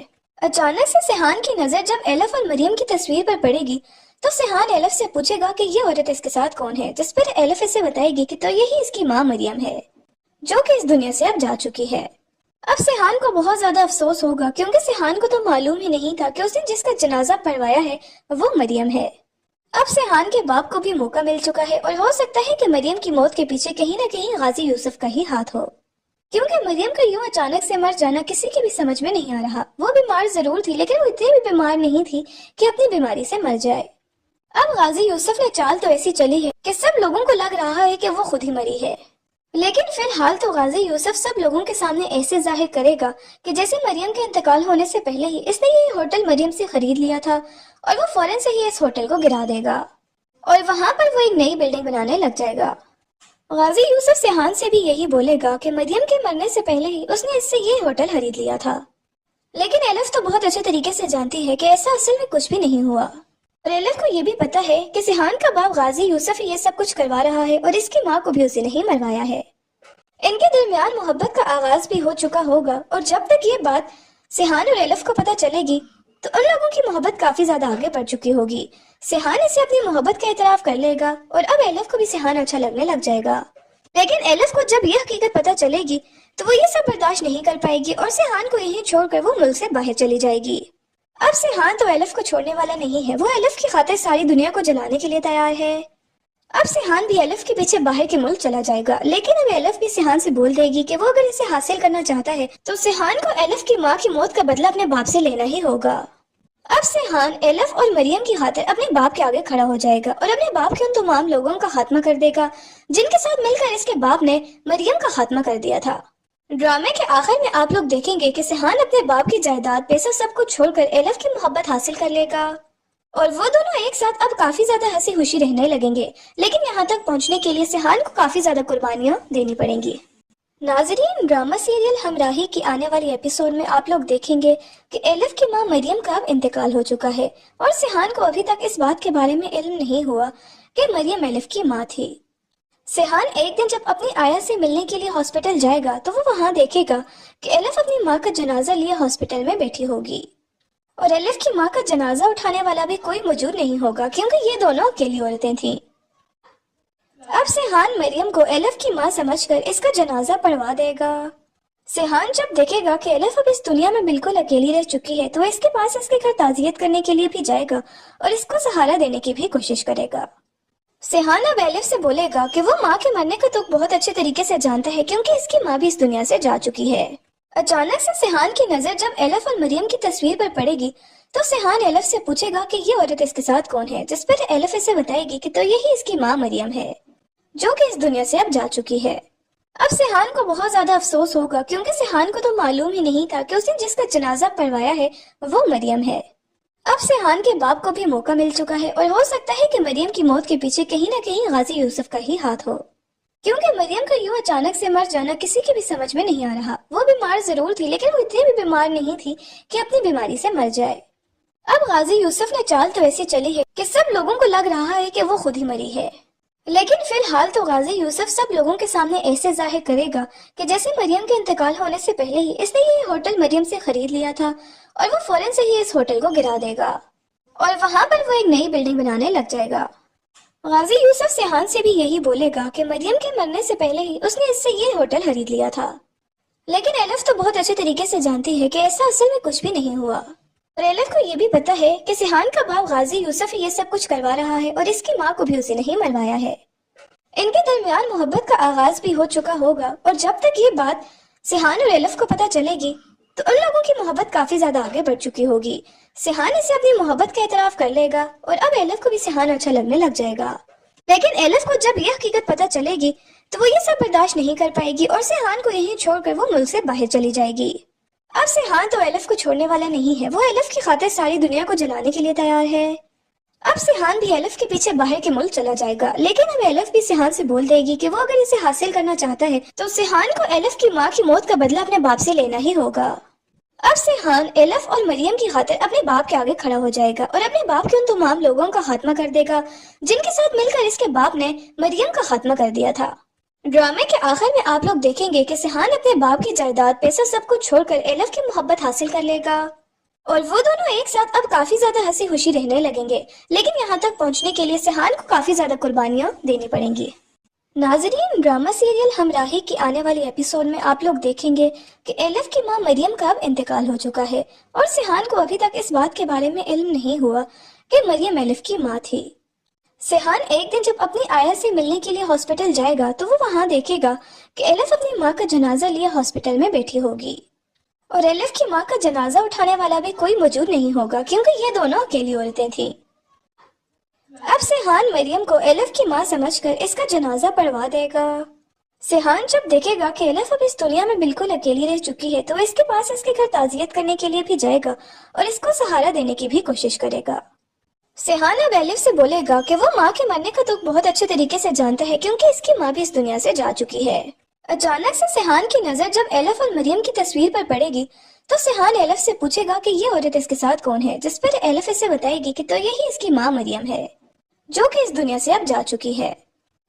अचानक से सिहान की नजर जब एलिफ और मरियम की तस्वीर पर पड़ेगी तो सिहान एलिफ से पूछेगा कि ये औरत इसके साथ कौन है, जिस पर एलिफ इसे बताएगी कि तो यही इसकी माँ मरियम है जो कि इस दुनिया से अब जा चुकी है। अब सिहान को बहुत ज्यादा अफसोस होगा क्योंकि सिहान को तो मालूम ही नहीं था कि उसने जिसका जनाजा पढ़वाया है वो मरियम है। अब सिहान के बाप को भी मौका मिल चुका है और हो सकता है कि मरियम की मौत के पीछे कहीं न कहीं गाजी यूसुफ का ही हाथ हो, क्योंकि मरियम का यूं अचानक से मर जाना किसी की भी समझ में नहीं आ रहा। वो बीमार जरूर थी लेकिन वो इतनी भी बीमार नहीं थी कि अपनी बीमारी से मर जाए। अब गाजी यूसुफ ने चाल तो ऐसी चली है कि सब लोगों को लग रहा है कि वो खुद ही मरी है, लेकिन फिलहाल तो गाजी यूसुफ सब लोगों के सामने ऐसे जाहिर करेगा कि जैसे मरियम के इंतकाल होने से पहले ही इसने ये होटल मरियम से खरीद लिया था और वो फौरन से ही इस होटल को गिरा देगा और वहां पर वो एक नई बिल्डिंग बनाने लग जाएगा। गाजी यूसुफ सिहान से भी यही बोलेगा कि मरियम के मरने से पहले ही उसने इससे ये होटल खरीद लिया था, लेकिन एलिफ तो बहुत अच्छे तरीके से जानती है कि ऐसा असल में कुछ भी नहीं हुआ और एलिफ को ये भी पता है कि सिहान का बाप गाजी यूसुफ ये सब कुछ करवा रहा है और इसकी माँ को भी उसी ने ही मरवाया है। इनके दरमियान मोहब्बत का आगाज भी हो चुका होगा और जब तक ये बात सिहान और एलिफ को पता चलेगी तो उन लोगों की मोहब्बत काफी ज्यादा आगे बढ़ चुकी होगी। सिहान इसे अपनी मोहब्बत का इतराफ कर लेगा और अब एलिफ को भी सिहान अच्छा लगने लग जाएगा, लेकिन एलिफ को जब ये हकीकत पता चलेगी तो वो ये सब बर्दाश्त नहीं कर पाएगी और सिहान को यहीं छोड़कर वो मुल्क से बाहर चली जाएगी। अब सिहान तो एलिफ को छोड़ने वाला नहीं है, वो एलिफ की खातिर सारी दुनिया को जलाने के लिए तैयार है। अब सिहान भी एलिफ के पीछे बाहर के मुल्क चला जाएगा, लेकिन अब एलिफ भी सिहान से बोल देगी कि वो अगर इसे हासिल करना चाहता है तो सिहान को एलिफ की माँ की मौत का बदला अपने बाप से लेना ही होगा। अब सिहान एलिफ और मरियम की खातिर अपने बाप के आगे खड़ा हो जाएगा और अपने बाप के उन तमाम लोगों का खात्मा कर देगा जिनके साथ मिलकर इसके बाप ने मरियम का खात्मा कर दिया था। ड्रामे के आखिर में आप लोग देखेंगे कि सिहान अपने बाप की जायदाद पैसा सब कुछ छोड़कर एलिफ की मोहब्बत हासिल कर लेगा और वो दोनों एक साथ अब काफी ज्यादा हंसी खुशी रहने लगेंगे, लेकिन यहाँ तक पहुँचने के लिए सिहान को काफी ज्यादा कुर्बानियां देनी पड़ेंगी। नाजरीन, ड्रामा सीरियल हमराही की आने वाली एपिसोड में आप लोग देखेंगे कि एलिफ की मां मरियम का अब इंतकाल हो चुका है और सिहान को अभी तक इस बात के बारे में इल्म नहीं हुआ कि मरियम एलिफ की मां थी। सिहान एक दिन जब अपनी आया से मिलने के लिए हॉस्पिटल जाएगा तो वो वहां देखेगा कि एलिफ अपनी मां का जनाजा लिए हॉस्पिटल में बैठी होगी और एलिफ की मां का जनाजा उठाने वाला भी कोई मौजूद नहीं होगा क्योंकि ये दोनों अकेली औरतें थीं। अब सिहान मरियम को एलिफ की मां समझकर इसका जनाजा पढ़वा देगा। सिहान जब देखेगा कि एलिफ अब इस दुनिया में बिल्कुल अकेली रह चुकी है तो इसके पास इसके घर ताजियत करने के लिए भी जाएगा और इसको सहारा देने की भी कोशिश करेगा। सिहान अब एलिफ से बोलेगा कि वो माँ के मरने का दुख बहुत अच्छे तरीके से जानता है क्योंकि इसकी माँ भी इस दुनिया से जा चुकी है। अचानक से सिहान की नजर जब एलिफ और मरियम की तस्वीर पर पड़ेगी तो सिहान एलिफ से पूछेगा कि ये औरत इसके साथ कौन है, जिस पर एलिफ इसे बताएगी कि तो यही इसकी माँ मरियम है जो कि इस दुनिया से अब जा चुकी है। अब सिहान को बहुत ज्यादा अफसोस होगा क्योंकि सिहान को तो मालूम ही नहीं था कि उसने जिसका जनाजा पढ़वाया है वो मरियम है। अब सिहान के बाप को भी मौका मिल चुका है और हो सकता है कि मरियम की मौत के पीछे कहीं न कहीं गाजी यूसुफ का ही हाथ हो, क्योंकि मरियम का यूं अचानक से मर जाना किसी की भी समझ में नहीं आ रहा। वो बीमार जरूर थी लेकिन वो इतनी भी बीमार नहीं थी कि अपनी बीमारी से मर जाए। अब गाजी यूसुफ ने चाल तो ऐसी चली है कि सब लोगों को लग रहा है कि वो खुद ही मरी है, लेकिन फिलहाल तो गाजी यूसुफ सब लोगों के सामने ऐसे जाहिर करेगा कि जैसे मरियम के इंतकाल होने से पहले ही इसने ये होटल मरियम से खरीद लिया था और वो फौरन से ही इस होटल को गिरा देगा और वहां पर वो एक नई बिल्डिंग बनाने लग जाएगा। गाजी यूसुफ सिहान से भी यही बोलेगा कि मरियम के मरने से पहले ही उसने इससे ये होटल खरीद लिया था, लेकिन एलिफ तो बहुत अच्छे तरीके से जानती है कि ऐसा असल में कुछ भी नहीं हुआ और एलिफ को ये भी पता है कि सिहान का बाप गाजी यूसुफ ये सब कुछ करवा रहा है और इसकी माँ को भी उसी ने ही मरवाया है। इनके दरमियान मोहब्बत का आगाज भी हो चुका होगा और जब तक ये बात सिहान और एलिफ को पता चलेगी तो उन लोगों की मोहब्बत काफी ज्यादा आगे बढ़ चुकी होगी। सिहान इसे अपनी मोहब्बत का इतराफ कर लेगा और अब एलिफ को भी सिहान अच्छा लगने लग जाएगा, लेकिन एलिफ को जब यह हकीकत पता चलेगी तो वो ये सब बर्दाश्त नहीं कर पाएगी और सिहान को यहीं छोड़कर वो मुल्क से बाहर चली जाएगी। अब सिहान तो एलिफ को छोड़ने वाला नहीं है, वो एलिफ की खातिर सारी दुनिया को जलाने के लिए तैयार है। अब सिहान भी एलिफ के पीछे बाहर के मुल्क चला जाएगा, लेकिन अब एलिफ भी सिहान से बोल देगी कि वो अगर इसे हासिल करना चाहता है तो सिहान को एलिफ की माँ की मौत का बदला अपने बाप से लेना ही होगा। अब सिहान एलिफ और मरियम की खातिर अपने बाप के आगे खड़ा हो जाएगा और अपने बाप के उन तमाम लोगों का खात्मा कर देगा जिनके साथ मिलकर इसके बाप ने मरियम का खात्मा कर दिया था। ड्रामे के आखिर में आप लोग देखेंगे कि सिहान अपने बाप की जायदाद, पैसा सब कुछ छोड़कर एलिफ की मोहब्बत हासिल कर लेगा और वो दोनों एक साथ अब काफी ज्यादा हंसी खुशी रहने लगेंगे। लेकिन यहाँ तक पहुँचने के लिए सिहान को काफी ज्यादा कुर्बानियां देनी पड़ेंगी। नाजरीन, ड्रामा सीरियल हमराही की आने वाली एपिसोड में आप लोग देखेंगे कि एलिफ की मां मरियम का अब इंतकाल हो चुका है और सिहान को अभी तक इस बात के बारे में इल्म नहीं हुआ कि मरियम एलिफ की मां थी। सिहान एक दिन जब अपनी आया से मिलने के लिए हॉस्पिटल जाएगा तो वो वहां देखेगा कि एलिफ अपनी मां का जनाजा लिए हॉस्पिटल में बैठी होगी और एलिफ की मां का जनाजा उठाने वाला भी कोई मौजूद नहीं होगा क्योंकि ये दोनों अकेली औरतें थीं। अब सिहान मरियम को एलिफ की मां समझकर इसका जनाजा पढ़वा देगा। सिहान जब देखेगा कि एलिफ अब इस दुनिया में बिल्कुल अकेली रह चुकी है तो इसके पास इसके घर ताजियत करने के लिए भी जाएगा और इसको सहारा देने की भी कोशिश करेगा। सिहान अब एलिफ से बोलेगा कि वो माँ के मरने का दुख बहुत अच्छे तरीके से जानता है क्योंकि इसकी माँ भी इस दुनिया से जा चुकी है। अचानक से सिहान की नजर जब एलिफ और मरियम की तस्वीर पर पड़ेगी तो सिहान एलिफ से पूछेगा कि ये औरत इसके साथ कौन है, जिस पर एलिफ इसे बताएगी कि तो यही इसकी माँ मरियम है जो कि इस दुनिया से अब जा चुकी है।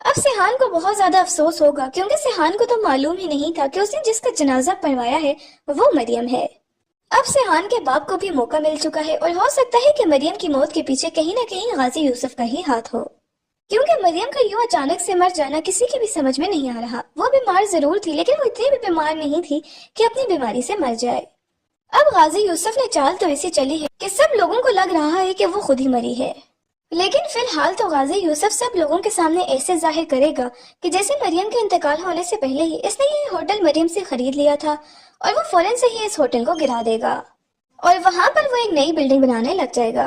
अब सिहान को बहुत ज्यादा अफसोस होगा क्योंकि सिहान को तो मालूम ही नहीं था कि उसने जिसका जनाजा पढ़वाया है वो मरियम है। अब सिहान के बाप को भी मौका मिल चुका है और हो सकता है कि मरियम की मौत के पीछे कहीं न कहीं गाजी यूसुफ का ही हाथ हो क्योंकि मरियम का यूं अचानक से मर जाना किसी की भी समझ में नहीं आ रहा। वो बीमार जरूर थी लेकिन वो इतनी भी बीमार नहीं थी कि अपनी बीमारी से मर जाए। अब गाजी यूसुफ ने चाल तो ऐसी चली है कि सब लोगों को लग रहा है कि वो खुद ही मरी है, लेकिन फिलहाल तो गाजी यूसुफ सब लोगों के सामने ऐसे जाहिर करेगा कि जैसे मरियम के इंतकाल होने से पहले ही इसने ये होटल मरियम से खरीद लिया था और वो फौरन से ही इस होटल को गिरा देगा और वहां पर वो एक नई बिल्डिंग बनाने लग जाएगा।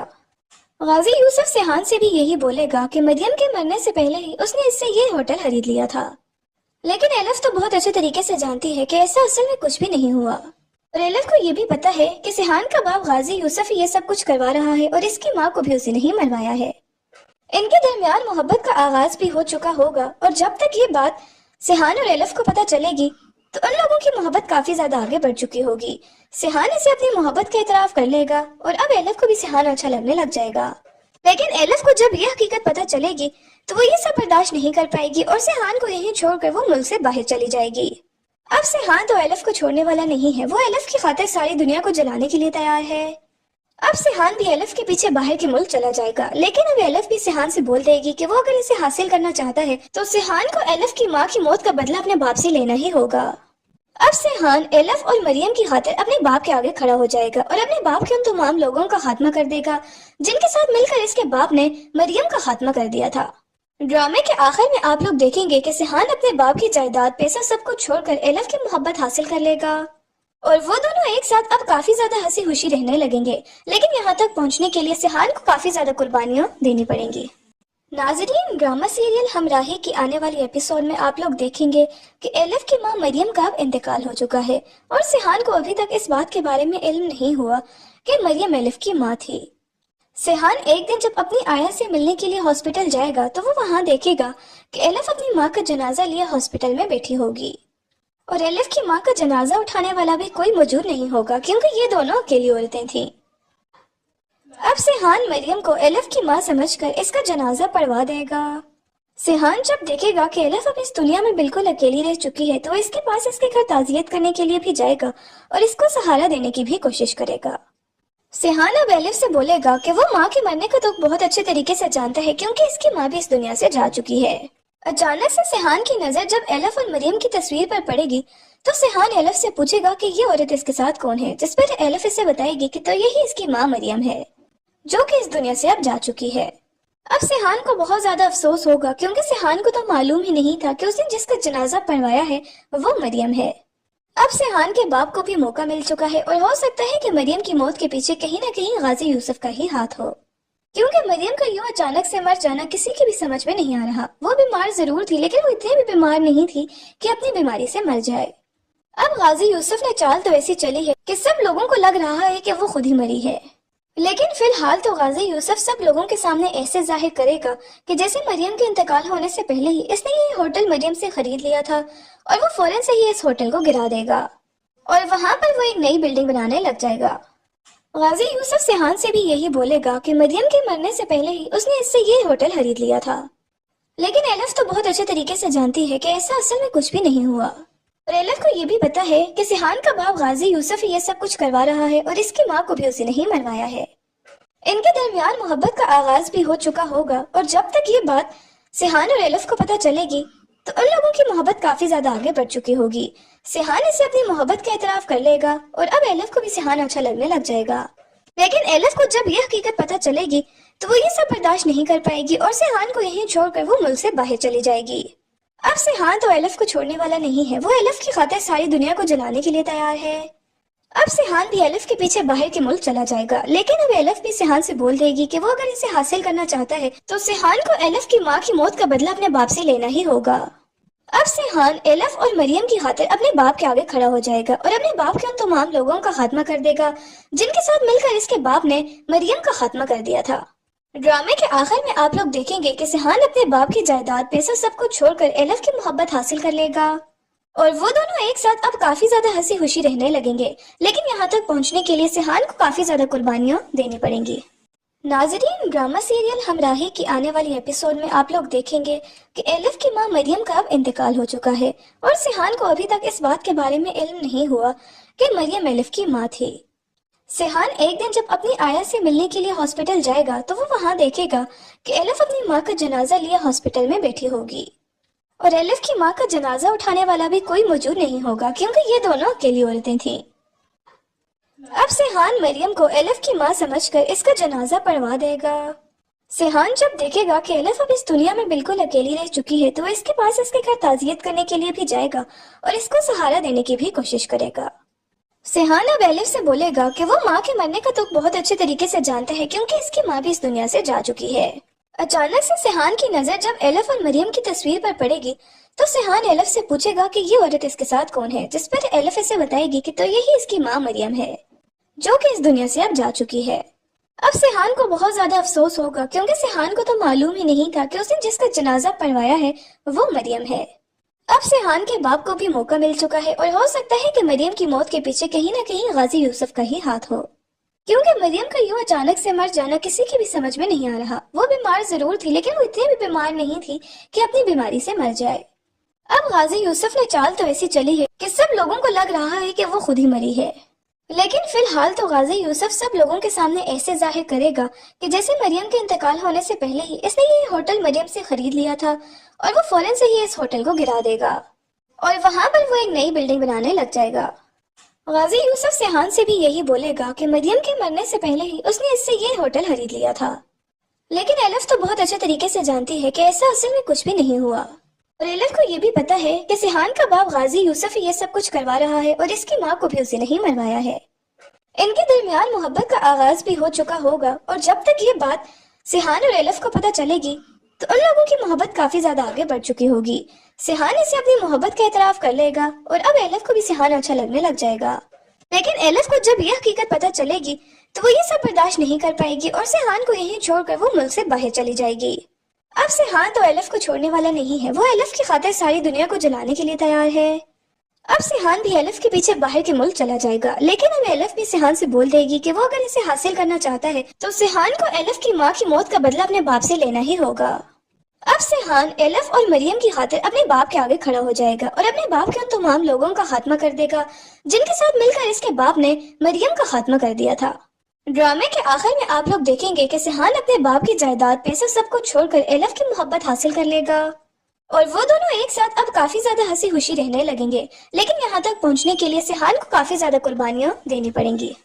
गाजी यूसुफ सिहान से भी यही बोलेगा कि मरियम के मरने से पहले ही उसने इससे ये होटल खरीद लिया था, लेकिन एलिफ तो बहुत अच्छे तरीके से जानती है कि ऐसा असल में कुछ भी नहीं हुआ और एलिफ को ये भी पता है कि सिहान का बाप गाजी यूसुफ ये सब कुछ करवा रहा है और इसकी माँ को भी उसी ने ही मरवाया है। इनके दरमियान मोहब्बत का आगाज भी हो चुका होगा और जब तक ये बात सिहान और एलिफ को पता चलेगी तो उन लोगों की मोहब्बत काफी ज्यादा आगे बढ़ चुकी होगी। सिहान इसे अपनी मोहब्बत का इतराफ कर लेगा और अब एलिफ को भी सिहान अच्छा लगने लग जाएगा। लेकिन एलिफ को जब ये हकीकत पता चलेगी तो वो ये सब बर्दाश्त नहीं कर पाएगी और सिहान को यहीं छोड़कर वो मुल्क से बाहर चली जाएगी। अब सिहान तो एलिफ को छोड़ने वाला नहीं है, वो एलिफ की खातिर सारी दुनिया को जलाने के लिए तैयार है। अब सिहान भी एलिफ के पीछे बाहर के मुल्क चला जाएगा, लेकिन अब एलिफ भी सिहान से बोल देगी कि वो अगर इसे हासिल करना चाहता है तो सिहान को एलिफ की माँ की मौत का बदला अपने बाप से लेना ही होगा। अब सिहान एलिफ और मरियम की खातिर अपने बाप के आगे खड़ा हो जाएगा और अपने बाप के उन तमाम लोगों का खात्मा कर देगा जिनके साथ मिलकर इसके बाप ने मरियम का खात्मा कर दिया था। ड्रामे के आखिर में आप लोग देखेंगे कि सिहान अपने बाप की जायदाद, पैसा सब कुछ छोड़कर एलिफ की मोहब्बत हासिल कर लेगा और वो दोनों एक साथ अब काफी ज्यादा हंसी खुशी रहने लगेंगे। लेकिन यहाँ तक पहुँचने के लिए सिहान को काफी ज्यादा कुर्बानियां देनी पड़ेंगी। नाजरीन, ड्रामा सीरियल हमराही की आने वाली एपिसोड में आप लोग देखेंगे कि एलिफ की मां मरियम का अब इंतकाल हो चुका है और सिहान को अभी तक इस बात के बारे में इल्म नहीं हुआ कि मरियम एलिफ की मां थी। सिहान एक दिन जब अपनी आया से मिलने के लिए हॉस्पिटल जाएगा तो वो वहां देखेगा कि एलिफ अपनी माँ का जनाजा लिए हॉस्पिटल में बैठी होगी और एलिफ की माँ का जनाजा उठाने वाला भी कोई मौजूद नहीं होगा क्योंकि ये दोनों अकेली औरतें थीं। अब सिहान मरियम को एलिफ की माँ समझकर इसका जनाजा पढ़वा देगा। सिहान जब देखेगा कि एलिफ अब इस दुनिया में बिल्कुल अकेली रह चुकी है तो इसके पास इसके घर ताजियत करने के लिए भी जाएगा और इसको सहारा देने की भी कोशिश करेगा। सिहान अब एलिफ से बोलेगा कि वो माँ के मरने का दुख बहुत अच्छे तरीके से जानता है क्योंकि इसकी माँ भी इस दुनिया से जा चुकी है। अचानक से सिहान की नजर जब एलिफ और मरियम की तस्वीर पर पड़ेगी तो सिहान एलिफ से पूछेगा कि ये औरत इसके साथ कौन है, जिस पर एलिफ इसे बताएगी कि तो यही इसकी माँ मरियम है जो कि इस दुनिया से अब जा चुकी है। अब सिहान को बहुत ज्यादा अफसोस होगा क्योंकि सिहान को तो मालूम ही नहीं था कि उसने जिसका जनाजा पढ़वाया है वो मरियम है। अब सिहान के बाप को भी मौका मिल चुका है और हो सकता है कि मरियम की मौत के पीछे कहीं न कहीं गाजी यूसुफ का ही हाथ हो क्योंकि मरियम का यूं अचानक से मर जाना किसी की भी समझ में नहीं आ रहा। वो बीमार जरूर थी लेकिन वो इतनी भी बीमार नहीं थी कि अपनी बीमारी से मर जाए। अब गाजी यूसुफ ने चाल तो ऐसी चली है कि सब लोगों को लग रहा है कि वो खुद ही मरी है, लेकिन फिलहाल तो गाजी यूसुफ सब लोगों के सामने ऐसे जाहिर करेगा कि जैसे मरियम के इंतकाल होने से पहले ही इसने ये होटल मरियम से खरीद लिया था और वो फौरन से ही इस होटल को गिरा देगा और वहां पर वो एक नई बिल्डिंग बनाने लग जाएगा। गाजी यूसुफ सिहान से भी यही बोलेगा कि मरियम के मरने से पहले ही उसने इससे ये होटल खरीद लिया था, लेकिन एलिफ तो बहुत अच्छे तरीके से जानती है कि ऐसा असल में कुछ भी नहीं हुआ और एलिफ को ये भी पता है कि सिहान का बाप गाजी यूसुफ ही ये सब कुछ करवा रहा है और इसकी माँ को भी उसी ने ही मरवाया है। इनके दरमियान मोहब्बत का आगाज भी हो चुका होगा और जब तक ये बात सिहान और एलिफ को पता चलेगी तो उन लोगों की मोहब्बत काफी ज्यादा आगे बढ़ चुकी होगी। सिहान इसे अपनी मोहब्बत का एतराफ कर लेगा और अब एलिफ को भी सिहान अच्छा लगने लग जाएगा, लेकिन एलिफ को जब यह हकीकत पता चलेगी तो वो ये सब बर्दाश्त नहीं कर पाएगी और सिहान को यहीं छोड़कर वो मुल्क से बाहर चली जाएगी। अब सिहान तो एलिफ को छोड़ने वाला नहीं है, वो एलिफ की खातिर सारी दुनिया को जलाने के लिए तैयार है। अब सिहान भी एलिफ के पीछे बाहर के मुल्क चला जाएगा, लेकिन अब एलिफ भी सिहान से बोल देगी कि वो अगर इसे हासिल करना चाहता है तो सिहान को एलिफ की माँ की मौत का बदला अपने बाप से लेना ही होगा। अब सिहान एलिफ और मरियम की खातिर अपने बाप के आगे खड़ा हो जाएगा और अपने बाप के उन तमाम लोगों का खात्मा कर देगा जिनके साथ मिलकर इसके बाप ने मरियम का खात्मा कर दिया था। ड्रामे के आखिर में आप लोग देखेंगे कि सिहान अपने बाप की जायदाद पैसा सब कुछ छोड़कर एलिफ की मोहब्बत हासिल कर लेगा और वो दोनों एक साथ अब काफी ज्यादा हंसी खुशी रहने लगेंगे, लेकिन यहाँ तक पहुँचने के लिए सिहान को काफी ज्यादा कुर्बानियां देनी पड़ेंगी। नाजरीन, ड्रामा सीरियल हमराही की आने वाली एपिसोड में आप लोग देखेंगे कि एलिफ की मां मरियम का अब इंतकाल हो चुका है और सिहान को अभी तक इस बात के बारे में इल्म नहीं हुआ कि मरियम एलिफ की मां थी। सिहान एक दिन जब अपनी आया से मिलने के लिए हॉस्पिटल जाएगा तो वो वहां देखेगा कि एलिफ अपनी माँ का जनाजा लिए हॉस्पिटल में बैठी होगी और एलिफ की माँ का जनाजा उठाने वाला भी कोई मौजूद नहीं होगा क्योंकि ये दोनों अकेली औरतें थीं। अब सिहान मरियम को एलिफ की माँ समझकर इसका जनाजा पढ़वा देगा। सिहान जब देखेगा कि एलिफ अब इस दुनिया में बिल्कुल अकेली रह चुकी है तो इसके पास इसके घर ताजियत करने के लिए भी जाएगा और इसको सहारा देने की भी कोशिश करेगा। सिहान अब एलिफ से बोलेगा कि वो माँ के मरने का दुख बहुत अच्छे तरीके से जानता है क्योंकि इसकी माँ भी इस दुनिया से जा चुकी है। अचानक से सिहान की नजर जब एलिफ और मरियम की तस्वीर पर पड़ेगी तो सिहान एलिफ से पूछेगा कि ये औरत इसके साथ कौन है, जिस पर एलिफ इसे बताएगी कि तो यही इसकी माँ मरियम है जो कि इस दुनिया से अब जा चुकी है। अब सिहान को बहुत ज्यादा अफसोस होगा क्योंकि सिहान को तो मालूम ही नहीं था कि उसने जिसका जनाजा पढ़वाया है वो मरियम है। अब सिहान के बाप को भी मौका मिल चुका है और हो सकता है कि मरियम की मौत के पीछे कहीं ना कहीं गाजी यूसुफ का ही हाथ हो, क्योंकि मरियम का यूं अचानक से मर जाना किसी की भी समझ में नहीं आ रहा। वो बीमार जरूर थी लेकिन वो इतनी भी बीमार नहीं थी कि अपनी बीमारी से मर जाए। अब गाजी यूसुफ ने चाल तो ऐसी चली है कि सब लोगों को लग रहा है कि वो खुद ही मरी है, लेकिन फिलहाल तो गाजी यूसुफ सब लोगों के सामने ऐसे जाहिर करेगा कि जैसे मरियम के इंतकाल होने से पहले ही इसने ये होटल मरियम से खरीद लिया था और वो फौरन से ही इस होटल को गिरा देगा और वहां पर वो एक नई बिल्डिंग बनाने लग जाएगा। गाजी यूसुफ सिहान से भी यही बोलेगा कि मरियम के मरने से पहले ही उसने इससे ये होटल खरीद लिया था, लेकिन एलिफ तो बहुत अच्छे तरीके से जानती है कि ऐसा असल में कुछ भी नहीं हुआ और एलिफ को ये भी पता है कि सिहान का बाप गाजी यूसुफ ये सब कुछ करवा रहा है और इसकी माँ को भी उसी ने ही मरवाया है। इनके दरमियान मोहब्बत का आगाज भी हो चुका होगा और जब तक ये बात सिहान और एलिफ को पता चलेगी तो उन लोगों की मोहब्बत काफी ज्यादा आगे बढ़ चुकी होगी। सिहान इसे अपनी मोहब्बत का एतराफ कर लेगा और अब एलिफ को भी सिहान अच्छा लगने लग जाएगा, लेकिन एलिफ को जब यह हकीकत पता चलेगी तो वो ये सब बर्दाश्त नहीं कर पाएगी और सिहान को यहीं छोड़कर वो मुल्क से बाहर चली जाएगी। अब सिहान तो एलिफ को छोड़ने वाला नहीं है, वो एलिफ की खातिर सारी दुनिया को जलाने के लिए तैयार है। अब सिहान भी एलिफ के पीछे बाहर के मुल्क चला जाएगा, लेकिन अब एलिफ भी सिहान से बोल देगी कि वो अगर इसे हासिल करना चाहता है तो सिहान को एलिफ की माँ की मौत का बदला अपने बाप से लेना ही होगा। अब सिहान एलिफ और मरियम की खातिर अपने बाप के आगे खड़ा हो जाएगा और अपने बाप के उन तमाम लोगों का खात्मा कर देगा जिनके साथ मिलकर इसके बाप ने मरियम का खात्मा कर दिया था। ड्रामे के आखिर में आप लोग देखेंगे कि सिहान अपने बाप की जायदाद पैसा सब कुछ छोड़कर एलिफ की मोहब्बत हासिल कर लेगा और वो दोनों एक साथ अब काफी ज्यादा हंसी खुशी रहने लगेंगे, लेकिन यहाँ तक पहुँचने के लिए सिहान को काफी ज्यादा कुर्बानियां देनी पड़ेंगी।